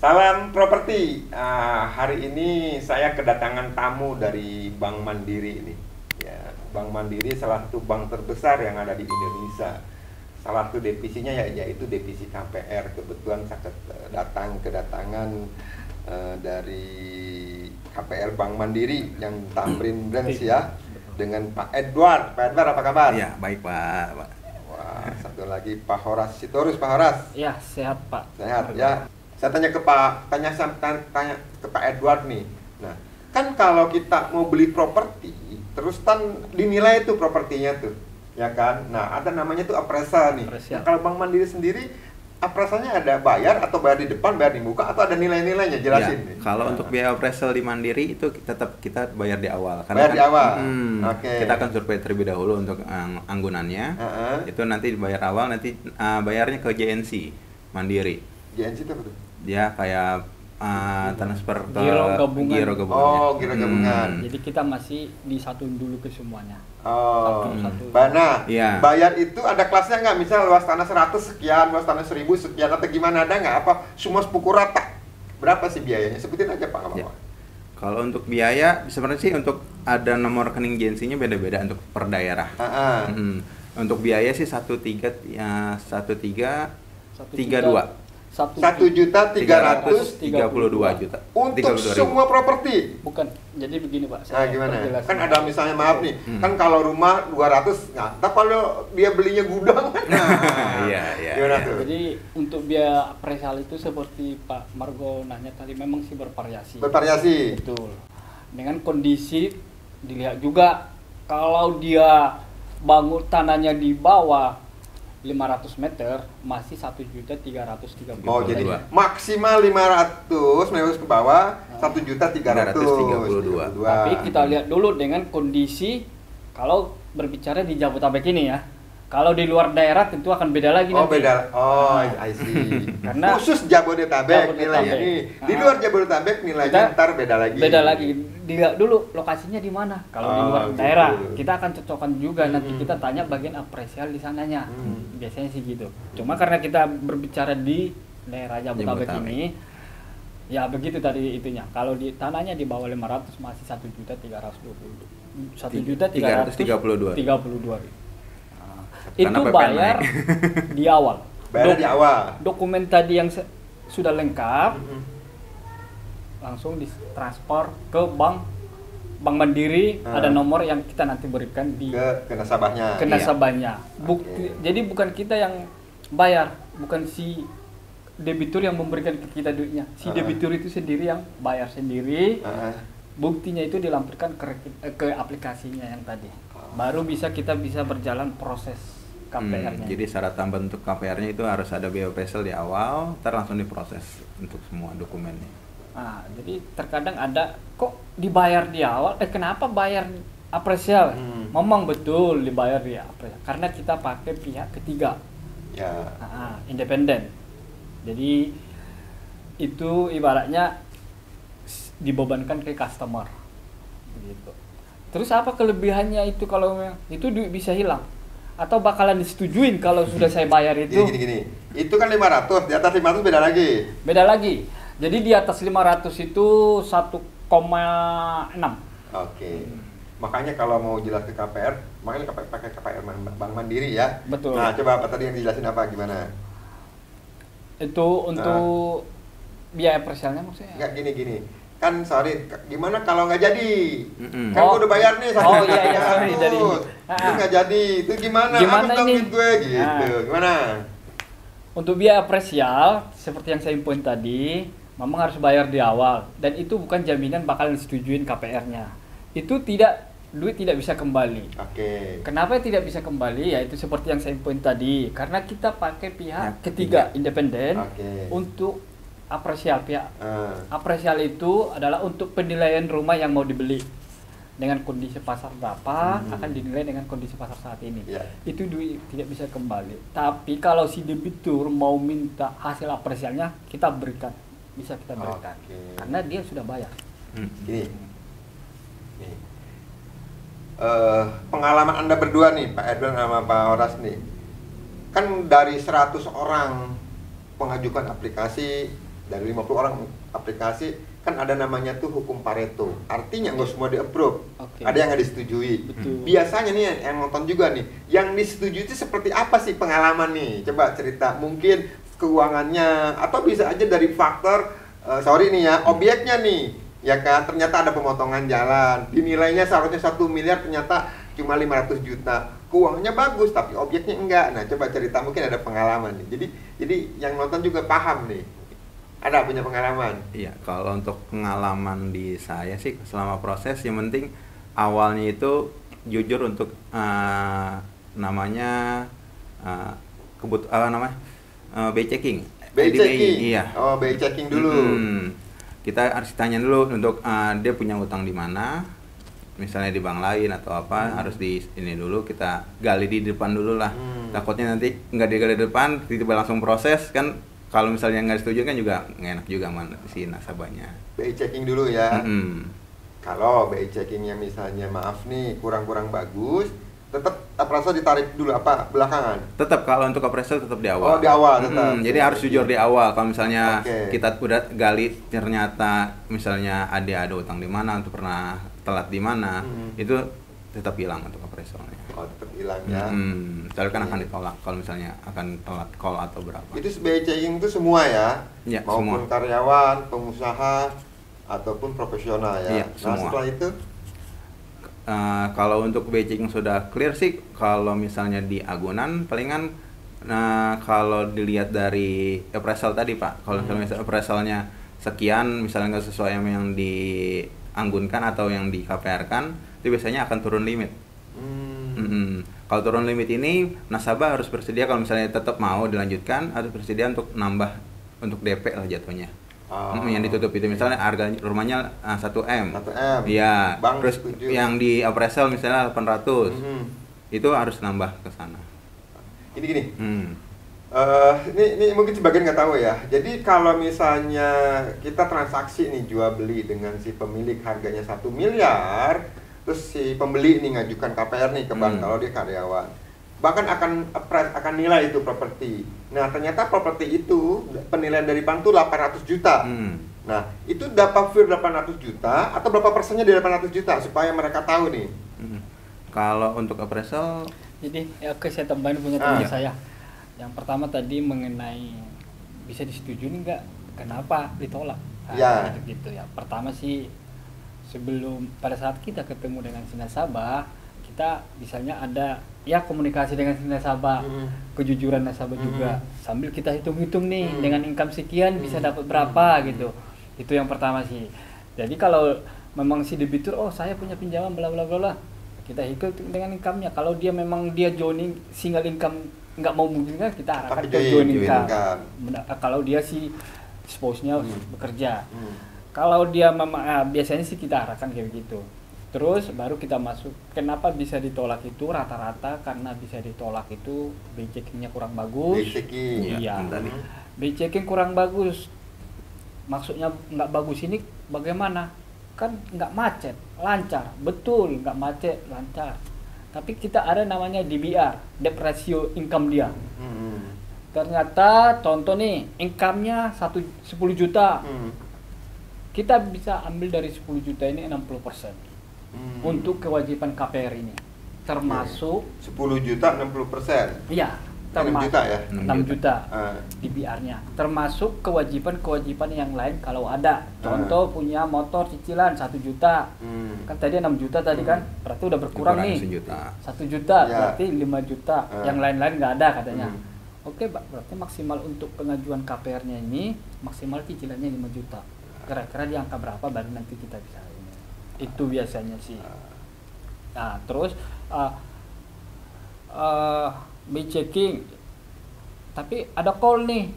Salam properti. Hari ini saya kedatangan tamu dari Bank Mandiri ini. Ya, Bank Mandiri salah satu bank terbesar yang ada di Indonesia. Salah satu divisinya yaitu divisi KPR. Kebetulan saya kedatangan dari KPR Bank Mandiri yang Tamrin Branch ya, dengan Pak Edward. Pak Edward, apa kabar? Ya, baik Pak. Wah, satu lagi Pak Horas Sitorus. Pak Horas. Ya, sehat Pak. Sehat ya. Saya tanya ke Pak Edward nih. Nah, kan kalau kita mau beli properti, terus kan dinilai tuh propertinya tuh, ya kan? Nah, ada namanya tuh appraisal nih. Nah, kalau Bank Mandiri sendiri, appraisalnya ada bayar atau bayar di depan, bayar di muka, atau ada nilai-nilainya? Jelasin. Ya, kalau untuk biaya appraisal di Mandiri itu tetap kita bayar di awal. Bayar kan, di awal. Kita akan survei terlebih dahulu untuk anggunannya. Itu nanti dibayar awal, nanti bayarnya ke JNC Mandiri. JNC itu apa tuh? Dia kayak transfer ke Giro gabungan. Oh, giro gabungan. Jadi kita masih disatuin dulu ke semuanya. Oh, Satu-satu. Nah, Iya. bayar itu ada kelasnya nggak? Misal luas tanah 100 sekian, luas tanah 1000 sekian, atau gimana, ada nggak? Apa semua sepukul rata? Berapa sih biayanya? Sebutin aja Pak, nggak Ya. apa-apa. Kalau untuk biaya sebenarnya sih untuk ada nomor rekening JNC-nya beda-beda untuk per daerah. Untuk biaya sih 1332. 1.332.000 juta. untuk semua properti. Bukan. Jadi begini Pak. Nah, gimana? perjelas. Kan ada misalnya, maaf nih, kan kalau rumah 200, nah, tapi kalau dia belinya gudang, nah, Iya. gimana tuh? Jadi untuk biaya appraisal itu seperti Pak Margo nanya tadi, memang sih bervariasi. Bervariasi. Betul. Dengan kondisi dilihat juga, kalau dia bangun tanahnya di bawah 500 meter masih 1.330.000. Oh, jadi maksimal 500 ke bawah 1.332.000. Tapi kita lihat dulu dengan kondisi kalau berbicara di Jabodetabek ini ya. Kalau di luar daerah tentu akan beda lagi Oh, nanti. beda. Oh, I see. Karena khusus Jabodetabek nilainya ini. Di luar Jabodetabek nilainya ntar beda lagi. Beda lagi. Dilihat dulu lokasinya di mana. Kalau di luar gitu. daerah, kita akan cocokkan juga. Nanti kita tanya bagian apresial di sananya. Biasanya sih gitu. Cuma karena kita berbicara di daerah Jabodetabek ini, ya begitu tadi itunya. Kalau di tanahnya di bawah 500 masih 1.332. Itu bayar di awal. Bayar di awal. Dokumen tadi yang sudah lengkap langsung ditransfer ke Bank Mandiri. Ada nomor yang kita nanti berikan ke nasabahnya. Ke nasabahnya. Jadi bukan kita yang bayar, bukan si debitur yang memberikan ke kita duitnya. Si debitur itu sendiri yang bayar sendiri. Buktinya itu dilampirkan ke aplikasinya yang tadi. Baru kita bisa berjalan proses KPR-nya. Jadi syarat tambahan untuk KPR-nya itu harus ada biaya appraisal di awal, ntar langsung diproses untuk semua dokumennya. Nah, jadi terkadang ada kok dibayar di awal, kenapa bayar appraisal? Memang betul dibayar di appraisal, karena kita pakai pihak ketiga, independen. Jadi itu ibaratnya dibebankan ke customer, gitu. Terus apa kelebihannya itu kalau itu duit bisa hilang? Atau bakalan disetujuin kalau sudah saya bayar itu? Gini. Itu kan 500, di atas 500 beda lagi. Beda lagi. Jadi di atas 500 itu 1,6. Oke. Makanya kalau mau jelas ke KPR, makanya pakai KPR Bank Mandiri ya. Betul. Nah, coba apa tadi yang dijelasin apa gimana? Itu untuk biaya appraisalnya maksudnya? Enggak, gini. Kan sorry, gimana kalau nggak jadi? Kan gua udah bayar nih, jadi. Itu nggak jadi, itu gimana? Gimana ini? Gue gitu, gimana? Untuk biaya apresial, seperti yang saya infoin tadi, memang harus bayar di awal. Dan itu bukan jaminan bakalan disetujuin KPR-nya. Itu duit tidak bisa kembali. Oke. Kenapa tidak bisa kembali? Ya itu seperti yang saya infoin tadi, karena kita pakai pihak ketiga independen untuk apresial pihak. Apresial itu adalah untuk penilaian rumah yang mau dibeli dengan kondisi pasar berapa akan dinilai dengan kondisi pasar saat ini. Itu duit tidak bisa kembali. Tapi kalau si debitur mau minta hasil apresialnya, kita berikan, bisa kita berikan karena dia sudah bayar. Gini. Pengalaman Anda berdua nih, Pak Edwin sama Pak Horas nih, kan dari 100 orang pengajukan aplikasi dari 50 orang aplikasi kan ada namanya tuh hukum Pareto. Artinya nggak semua di-approve. Ada yang nggak disetujui. Biasanya nih yang nonton juga nih, yang disetujui itu seperti apa sih pengalaman nih? Coba cerita, mungkin keuangannya atau bisa aja dari faktor sorry nih ya, obyeknya nih. Ya kan, ternyata ada pemotongan jalan, dinilainya seharusnya 1 miliar, ternyata cuma 500 juta. Keuangannya bagus, tapi obyeknya enggak. Nah, coba cerita, mungkin ada pengalaman nih. Jadi yang nonton juga paham nih. Ada punya pengalaman? Iya, kalau untuk pengalaman di saya sih, selama proses yang penting awalnya itu jujur untuk namanya BI checking. BI checking? Iya. Oh, BI checking dulu. Kita harus tanya dulu untuk dia punya utang di mana, misalnya di bank lain atau apa, harus di ini dulu, kita gali di depan dulu lah. Takutnya nanti nggak digali di depan, tiba-tiba langsung proses kan, kalau misalnya nggak setuju kan juga nggak enak juga si nasabahnya. BI checking dulu ya. Kalau BI checkingnya misalnya maaf nih kurang-kurang bagus, tetap appraisal ditarik dulu apa belakangan? Tetap, kalau untuk appraisal tetap di awal. Oh, di awal tetap. Jadi harus jujur di awal. Kalau misalnya kita udah gali ternyata misalnya ada utang di mana, atau pernah telat di mana, itu tetap hilang untuk appraisalnya. Oh, tetap hilang ya. Misalnya kan akan ditolak kalau misalnya akan telat call atau berapa. Itu BI checking itu semua ya? Ya, maupun semua. Karyawan, pengusaha ataupun profesional ya. Iya, nah, semua. setelah itu kalau untuk BI checking sudah clear sih, kalau misalnya di agunan palingan kalau dilihat dari appraisal tadi Pak, kalau misalnya appraisalnya sekian, misalnya nggak sesuai yang dianggunkan atau yang di KPR-kan, itu biasanya akan turun limit. Kalau turun limit ini, nasabah harus bersedia, kalau misalnya tetap mau dilanjutkan, harus bersedia untuk nambah untuk DP lah jatuhnya. Yang ditutup itu misalnya harga rumahnya 1M. 1M. Iya. Terus setuju. yang di appraisal misalnya 800. Itu harus nambah ke sana. Ini gini. Ini mungkin sebagian nggak tahu ya. Jadi kalau misalnya kita transaksi nih jual beli dengan si pemilik harganya 1 miliar, terus si pembeli nih ngajukan KPR nih ke bank kalau dia karyawan. Bahkan akan nilai itu properti. Nah, ternyata properti itu penilaian dari bank tuh 800 juta. Nah, itu dapat fee 800 juta atau berapa persennya dari 800 juta supaya mereka tahu nih. Kalau untuk appraisal, jadi saya tambahin punya teman saya. Yang pertama tadi mengenai bisa disetujui enggak, kenapa ditolak? Gitu ya. Pertama sih sebelum pada saat kita ketemu dengan si nasabah, kita misalnya ada ya komunikasi dengan si nasabah, kejujuran nasabah juga, sambil kita hitung-hitung nih dengan income sekian bisa dapat berapa gitu. Itu yang pertama sih. Jadi kalau memang si debitur, oh saya punya pinjaman bla bla bla, kita hitung dengan income-nya. Kalau dia memang dia joining single income nggak mau memungkinkan, kita arahkan ke join income. Kalau dia si spouse-nya bekerja. Kalau dia memang biasanya sih kita arahkan kayak begitu. Terus baru kita masuk. Kenapa bisa ditolak itu rata-rata karena bisa ditolak itu BI checking-nya kurang bagus. BI checking. Iya. BI checking kurang bagus. Maksudnya nggak bagus ini bagaimana? Kan nggak macet, lancar. Betul, nggak macet, lancar. Tapi kita ada namanya DBR, debt ratio income dia. Ternyata contoh nih, income-nya 10 juta. Kita bisa ambil dari 10 juta ini 60%. Untuk kewajiban KPR ini. Termasuk 10 juta 60%. Iya, 6 juta ya? 6 juta DBR-nya. Termasuk kewajiban-kewajiban yang lain kalau ada. Contoh punya motor cicilan 1 juta. Kan tadi 6 juta tadi kan, berarti udah berkurang nih. 1 juta berarti 5 juta. Yang lain-lain nggak ada katanya. Oke, berarti maksimal untuk pengajuan KPR-nya ini maksimal cicilannya 5 juta. Kira-kira di angka berapa baru nanti kita bisa ini. Itu biasanya sih. Nah, terus BI checking. Tapi ada call nih.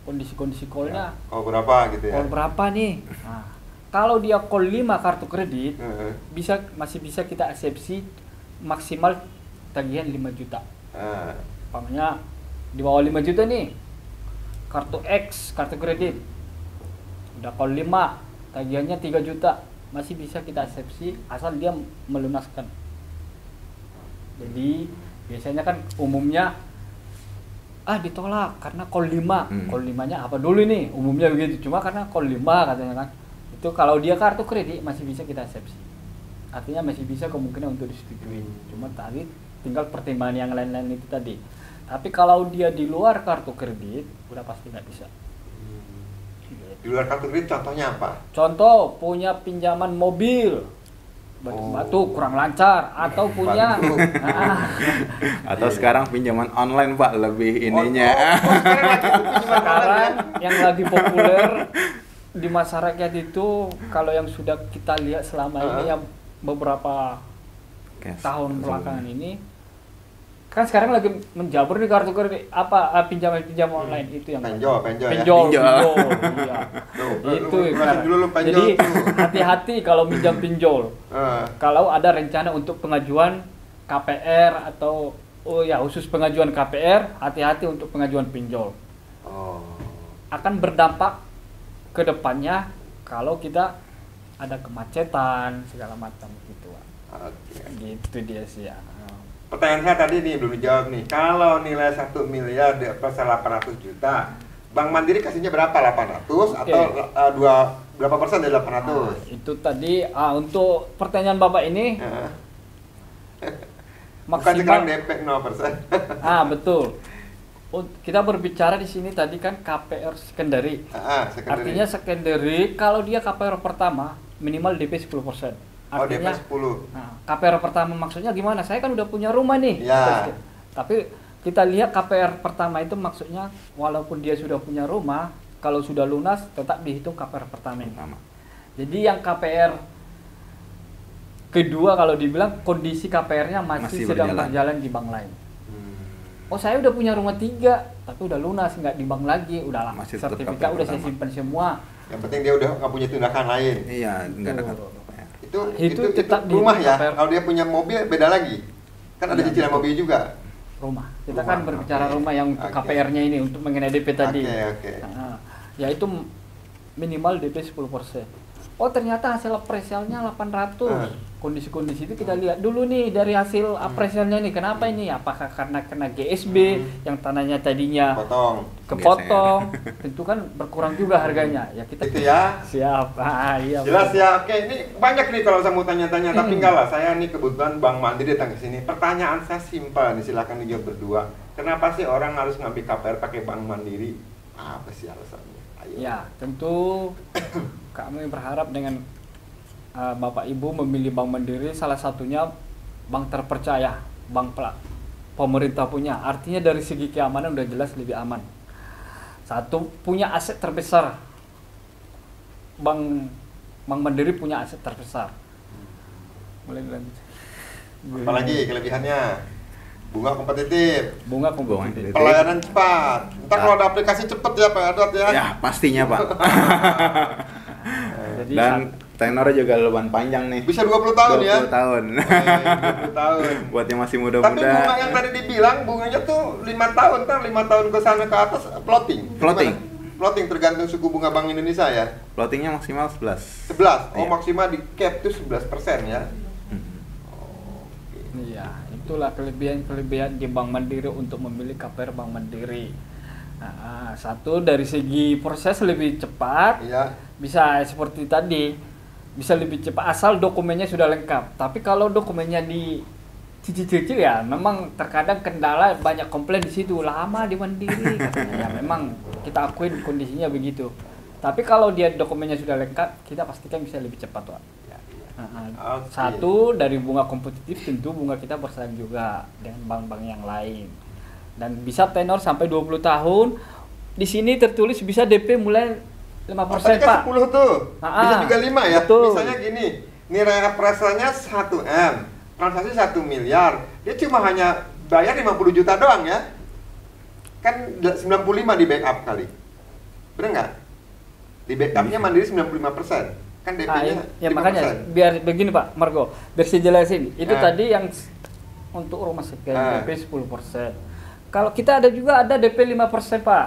Kondisi-kondisi call-nya. Oh, berapa gitu ya? Call berapa nih? Nah, kalau dia call 5 kartu kredit, masih bisa kita eksepsi maksimal tagihan 5 juta. Umpamanya di bawah 5 juta nih. Kartu X, kartu kredit. Udah call 5, tagihannya 3 juta. Masih bisa kita eksepsi asal dia melunaskan. Jadi biasanya kan umumnya ditolak karena kol 5. Kol 5-nya apa dulu nih? Umumnya begitu. Cuma karena kol 5 katanya kan. Itu kalau dia kartu kredit masih bisa kita eksepsi. Artinya masih bisa kemungkinan untuk disetujui. Cuma tadi tinggal pertimbangan yang lain-lain itu tadi. Tapi kalau dia di luar kartu kredit, udah pasti nggak bisa. Di luar kartu kredit contohnya apa? Contoh punya pinjaman mobil, batu kurang lancar, atau punya atau sekarang pinjaman online Pak lebih ininya. Sekarang yang lagi populer di masyarakat itu kalau yang sudah kita lihat selama ini yang beberapa tahun belakangan ini kan sekarang lagi menjamur di kartu kredit pinjaman online itu yang pinjol iya. Itu jadi hati-hati kalau minjam pinjol. Kalau ada rencana untuk pengajuan KPR atau khusus pengajuan KPR, hati-hati untuk pengajuan pinjol. Akan berdampak ke depannya kalau kita ada kemacetan segala macam gitu. Gitu dia sih ya. Pertanyaan saya tadi nih belum dijawab nih. Kalau nilai 1 miliar plus 800 juta, Bank Mandiri kasihnya berapa? 800 atau berapa persen dari 800? Itu tadi untuk pertanyaan Bapak ini bukan sekarang DP 0%. Betul. Kita berbicara di sini tadi kan KPR secondary. Artinya secondary kalau dia KPR pertama minimal DP 10%. Artinya, DP 10. KPR pertama maksudnya gimana? Saya kan udah punya rumah nih. Ya. Tapi kita lihat KPR pertama itu maksudnya walaupun dia sudah punya rumah, kalau sudah lunas tetap dihitung KPR pertama. Jadi yang KPR kedua kalau dibilang kondisi KPR-nya masih sedang berjalan di bank lain. Saya udah punya rumah 3, tapi udah lunas, nggak di bank lagi, udah lama. Sertifikat udah saya simpan semua. Yang penting dia udah nggak punya tindakan lain. Iya, nggak ada. Itu rumah ya. Kalau dia punya mobil beda lagi. Kan ada cicilan mobil juga. Rumah. Kita kan berbicara rumah yang untuk KPR-nya ini untuk mengenai DP tadi. Yaitu minimal DP 10%. Ternyata hasil apresialnya 800. Kondisi-kondisi itu kita lihat dulu nih dari hasil apresialnya nih. Kenapa ini? Apakah karena kena GSB yang tanahnya tadinya kepotong? Tentu kan berkurang juga harganya. Ya kita itu ya. Siap. Iya. Jelas ya. Oke, ini banyak nih kalau saya mau tanya-tanya, tapi enggak lah. Saya nih kebetulan Bank Mandiri datang ke sini. Pertanyaan saya simpel nih, silakan dijawab berdua. Kenapa sih orang harus ngambil KPR pakai Bank Mandiri? Apa sih alasannya? Ayo. Ya, tentu kami berharap dengan Bapak Ibu memilih Bank Mandiri, salah satunya bank terpercaya, bank pemerintah punya. Artinya dari segi keamanan udah jelas lebih aman. Satu, punya aset terbesar. Bank Mandiri punya aset terbesar. Mulai lanjut. Apalagi kelebihannya? Bunga kompetitif. Pelayanan cepat. Ntar kalau ada aplikasi cepet ya Pak Adot ya? Ya pastinya Pak. Dan tenornya juga lumayan panjang nih. Bisa 20 tahun 20 ya? 20 tahun. 20 tahun. Buat yang masih muda-muda. Tapi bunga yang tadi dibilang bunganya tuh 5 tahun, ntar 5 tahun ke sana ke atas floating. Floating tergantung suku bunga Bank Indonesia ya? Floatingnya maksimal 11. 11? Oh iya. Maksimal di cap tuh 11% ya? Iya, itulah kelebihan di Bank Mandiri untuk memilih KPR Bank Mandiri. Satu dari segi proses lebih cepat, bisa seperti tadi, bisa lebih cepat asal dokumennya sudah lengkap. Tapi kalau dokumennya dicicil ya, memang terkadang kendala banyak komplain di situ, lama di Mandiri katanya. Ya, memang kita akuin kondisinya begitu. Tapi kalau dia dokumennya sudah lengkap, kita pastikan bisa lebih cepat, Pak. Satu dari bunga kompetitif, tentu bunga kita bersaing juga dengan bank-bank yang lain. Dan bisa tenor sampai 20 tahun. Di sini tertulis bisa DP mulai 5%, Pak. 10 tuh. Bisa juga 5 ya. Betul. Misalnya gini, nilai apresialnya 1M, transaksi 1 miliar. Dia cuma hanya bayar 50 juta doang ya. Kan 95 di backup kali. Bener nggak? Di backupnya Mandiri 95%. Kan DP-nya ya makanya biar begini Pak Margo, biar saya jelasin. Itu tadi yang untuk rumah sekian DP 10%. Kalau kita ada juga ada DP 5%, Pak.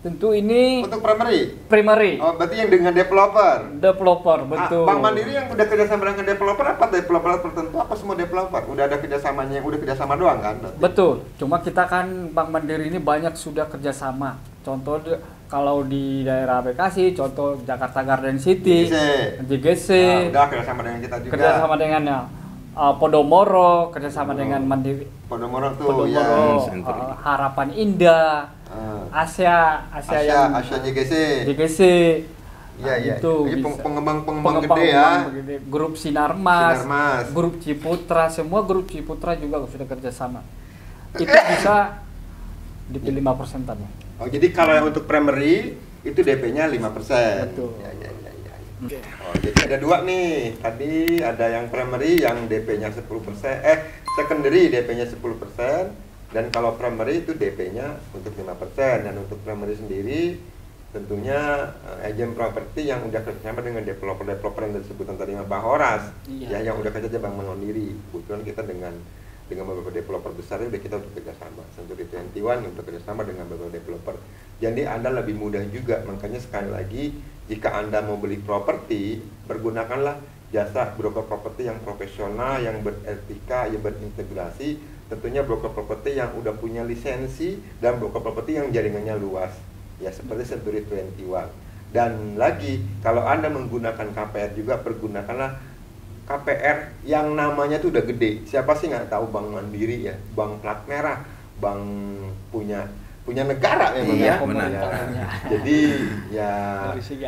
Tentu ini untuk primary. Primary. Oh, berarti yang dengan developer. Developer, betul. Bank Mandiri yang udah kerjasama dengan developer apa developer tertentu apa semua developer? Udah ada kerjasamanya yang udah kerjasama doang kan? Berarti? Betul. Cuma kita kan Bank Mandiri ini banyak sudah kerjasama. Contoh kalau di daerah Bekasi, contoh Jakarta Garden City, JGC. Udah kerjasama dengan kita juga. Kerjasama dengan Podomoro, kerjasama dengan Mandiri. Podomoro tuh, Harapan Indah. Asia JGC. Iya. Itu ini pengembang gede ya. Grup Sinarmas, Grup Ciputra, semua grup Ciputra juga sudah kerjasama. Itu bisa dipilih 5% tadi. Oh, jadi kalau yang untuk primary itu DP-nya 5%. Betul. Ya. Oh, jadi ada dua nih. Tadi ada yang primary yang DP-nya 10%, secondary DP-nya 10%. Dan kalau primary itu DP-nya untuk 5%. Dan untuk primary sendiri tentunya agen properti yang udah kerjasama dengan developer yang disebutkan tadi sama Pak Horas, ya yang udah kerja Bank Mandiri. Kebetulan kita dengan beberapa developer besar udah kita kerjasama. Century 21 untuk kerjasama dengan beberapa developer. Jadi Anda lebih mudah juga. Makanya sekali lagi jika Anda mau beli properti, bergunakanlah jasa broker properti yang profesional, yang beretika, yang berintegrasi. Tentunya broker properti yang udah punya lisensi dan broker properti yang jaringannya luas, ya seperti Century 21. Dan lagi kalau Anda menggunakan KPR juga, pergunakanlah KPR yang namanya tuh udah gede. Siapa sih nggak tahu Bank Mandiri ya, bank plat merah, bank punya negara memang ya. Jadi ya,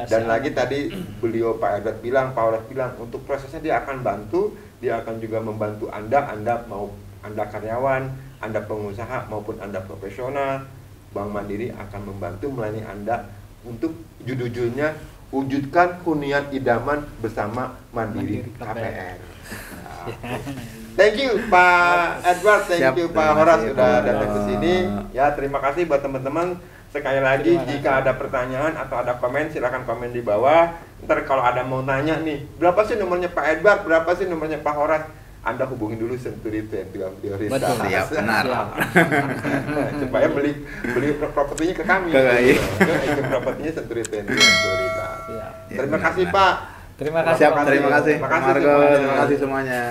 dan lagi tadi beliau Pak Edward bilang, untuk prosesnya dia akan bantu, dia akan juga membantu Anda mau Anda karyawan, Anda pengusaha maupun Anda profesional, Bank Mandiri akan membantu melayani Anda untuk judulnya wujudkan hunian idaman bersama Mandiri KPR. Thank you Pak Edward, thank you Pak Horas sudah datang ke sini. Ya, terima kasih buat teman-teman. Sekali lagi jika ada pertanyaan atau ada komen silakan komen di bawah. Ntar kalau ada mau nanya nih, berapa sih nomornya Pak Edward, berapa sih nomornya Pak Horas? Anda hubungi dulu Century 21 Prioritas. Betul, ya, benar. Supaya beli propertinya ke kami. Ke propertinya Century 21 Prioritas. Terima kasih Pak. Terima kasih. Terima kasih. Margo, terima kasih semuanya.